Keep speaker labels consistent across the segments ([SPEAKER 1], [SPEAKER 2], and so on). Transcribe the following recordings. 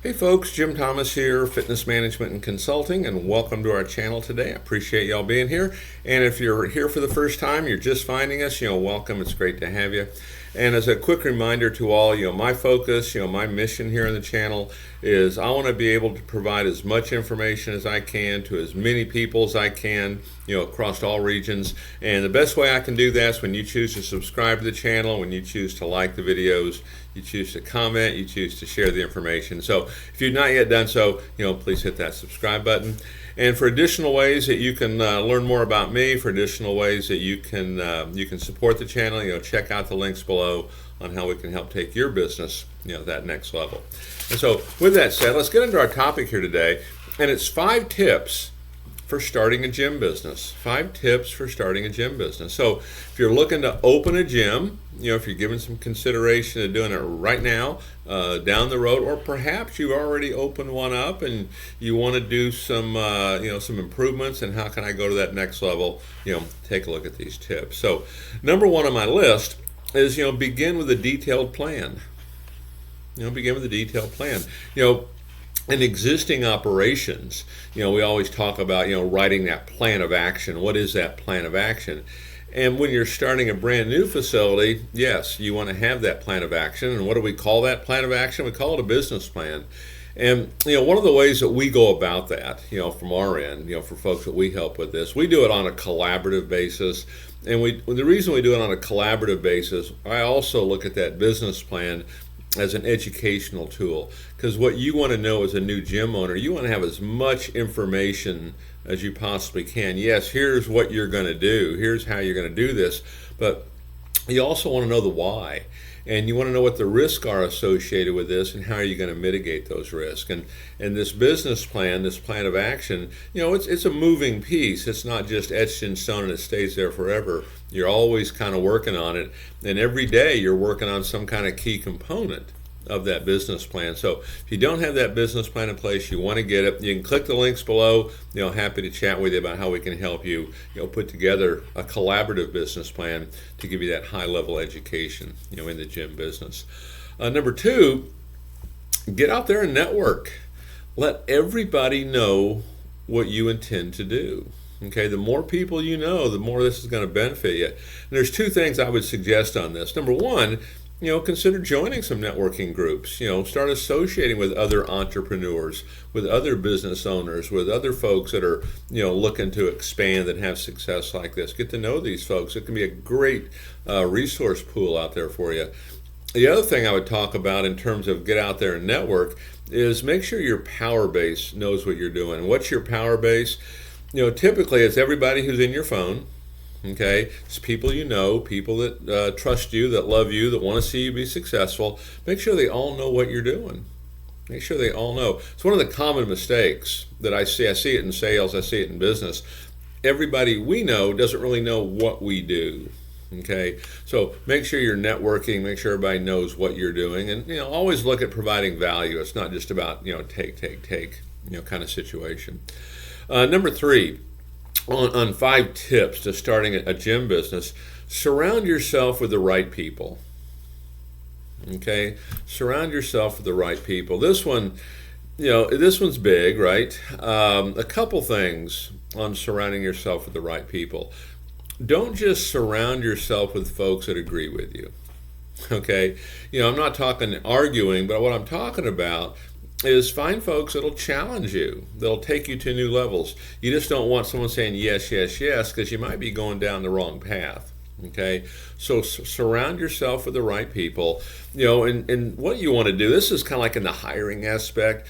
[SPEAKER 1] Hey folks, Jim Thomas here, Fitness Management and Consulting, and welcome to our channel today. I appreciate y'all being here. And if you're here for the first time, you're just finding us, welcome. It's great to have you. And as a quick reminder to all, my focus, my mission here on the channel is I want to be able to provide as much information as I can to as many people as I can, across all regions. And the best way I can do that is when you choose to subscribe to the channel, when you choose to like the videos, you choose to comment, you choose to share the information. So if you've not yet done so, please hit that subscribe button. And for additional ways that you can learn more about me, for additional ways that you can support the channel, check out the links below on how we can help take your business, that next level. And so with that said, let's get into our topic here today. And it's 5 tips for starting a gym business. 5 tips for starting a gym business. So if you're looking to open a gym, if you're giving some consideration to doing it right now, down the road, or perhaps you've already opened one up and you want to do some, some improvements, and how can I go to that next level? Take a look at these tips. So number 1 on my list is, begin with a detailed plan. Begin with a detailed plan. In existing operations, we always talk about, writing that plan of action. What is that plan of action? And when you're starting a brand new facility, yes, you want to have that plan of action. And what do we call that plan of action? We call it a business plan. And, one of the ways that we go about that, from our end, for folks that we help with this, we do it on a collaborative basis. And the reason we do it on a collaborative basis, I also look at that business plan as an educational tool, because what you want to know as a new gym owner, you want to have as much information as you possibly can. Yes, here's what you're going to do, here's how you're going to do this, but you also want to know the why, and you want to know what the risks are associated with this and how are you going to mitigate those risks. And this business plan, this plan of action, it's a moving piece. It's not just etched in stone and it stays there forever. You're always kind of working on it, and every day you're working on some kind of key component of that business plan. So if you don't have that business plan in place, you want to get it. You can click the links below. Happy to chat with you about how we can help you, put together a collaborative business plan to give you that high-level education, in the gym business. Number 2, get out there and network. Let everybody know what you intend to do. Okay, the more people you know, the more this is going to benefit you. And there's 2 things I would suggest on this. Number 1, consider joining some networking groups. Start associating with other entrepreneurs, with other business owners, with other folks that are, looking to expand and have success like this. Get to know these folks. It can be a great resource pool out there for you. The other thing I would talk about in terms of get out there and network is make sure your power base knows what you're doing. What's your power base? Typically it's everybody who's in your phone. Okay, it's people people that trust you, that love you, that want to see you be successful. Make sure they all know what you're doing. Make sure they all know. It's one of the common mistakes that I see. I see it in sales, I see it in business. Everybody we know doesn't really know what we do. Okay, so make sure you're networking, make sure everybody knows what you're doing, and always look at providing value. It's not just about take kind of situation. Number 3. On 5 tips to starting a gym business, surround yourself with the right people. Okay, surround yourself with the right people. This one, this one's big, right? A couple things on surrounding yourself with the right people. Don't just surround yourself with folks that agree with you. Okay, I'm not talking arguing, but what I'm talking about is find folks that'll challenge you, that'll take you to new levels. You just don't want someone saying yes, yes, yes, because you might be going down the wrong path. Okay, so surround yourself with the right people. And what you want to do, this is kind of like in the hiring aspect,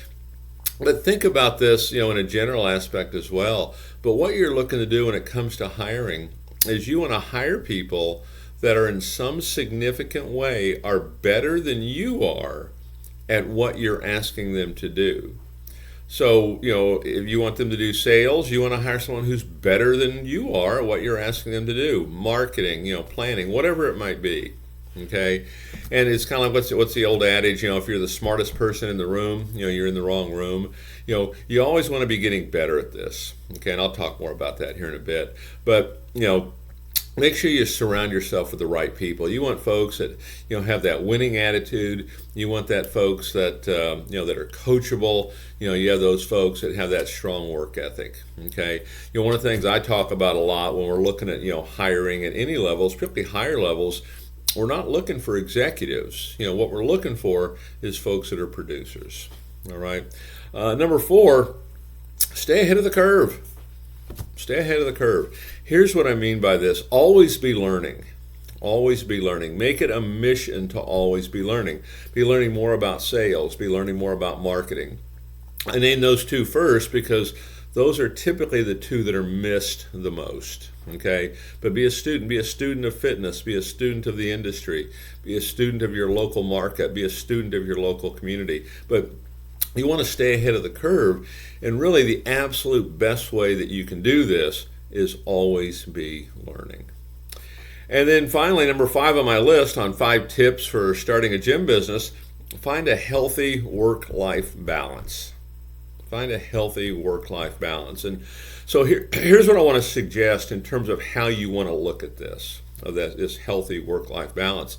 [SPEAKER 1] but think about this, in a general aspect as well. But what you're looking to do when it comes to hiring is you want to hire people that are in some significant way are better than you are at what you're asking them to do. So, if you want them to do sales, you want to hire someone who's better than you are at what you're asking them to do. Marketing, planning, whatever it might be. Okay, and it's kind of like what's the old adage? If you're the smartest person in the room, you're in the wrong room. You always want to be getting better at this. Okay, and I'll talk more about that here in a bit. But make sure you surround yourself with the right people. You want folks that have that winning attitude. You want that folks that that are coachable. You have those folks that have that strong work ethic. Okay, one of the things I talk about a lot when we're looking at hiring at any levels, particularly higher levels, we're not looking for executives. What we're looking for is folks that are producers. All right. Number 4, stay ahead of the curve. Stay ahead of the curve. Here's what I mean by this. Always be learning. Always be learning. Make it a mission to always be learning. Be learning more about sales. Be learning more about marketing. I name those 2 first because those are typically the 2 that are missed the most. Okay? But be a student. Be a student of fitness. Be a student of the industry. Be a student of your local market. Be a student of your local community. But you want to stay ahead of the curve, and really the absolute best way that you can do this is always be learning. And then finally, number 5 on my list on 5 tips for starting a gym business, find a healthy work-life balance. Find a healthy work-life balance. And so here's what I want to suggest in terms of how you want to look at this healthy work-life balance.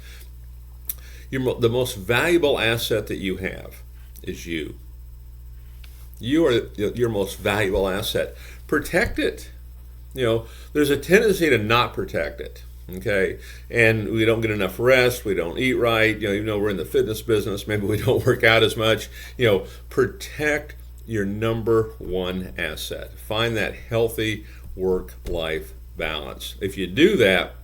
[SPEAKER 1] The most valuable asset that you have is you. You are your most valuable asset. Protect it. There's a tendency to not protect it. Okay, and we don't get enough rest. We don't eat right. Even though we're in the fitness business, maybe we don't work out as much. Protect your number 1 asset. Find that healthy work-life balance. If you do that,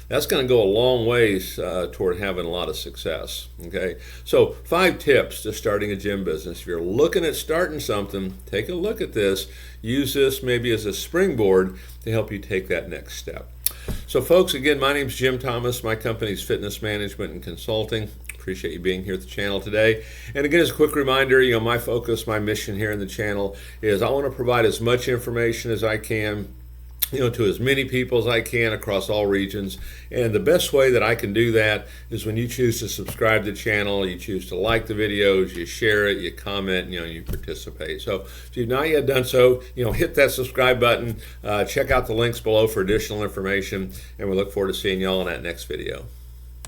[SPEAKER 1] that's going to go a long ways toward having a lot of success. Okay, so 5 tips to starting a gym business. If you're looking at starting something, take a look at this. Use this maybe as a springboard to help you take that next step. So folks, again, my name's Jim Thomas. My company's Fitness Management and Consulting. Appreciate you being here at the channel today. And again, as a quick reminder, my focus, my mission here in the channel is I want to provide as much information as I can to as many people as I can across all regions. And the best way that I can do that is when you choose to subscribe to the channel, you choose to like the videos, you share it, you comment, you participate. So if you've not yet done so, hit that subscribe button, check out the links below for additional information, and we look forward to seeing y'all in that next video.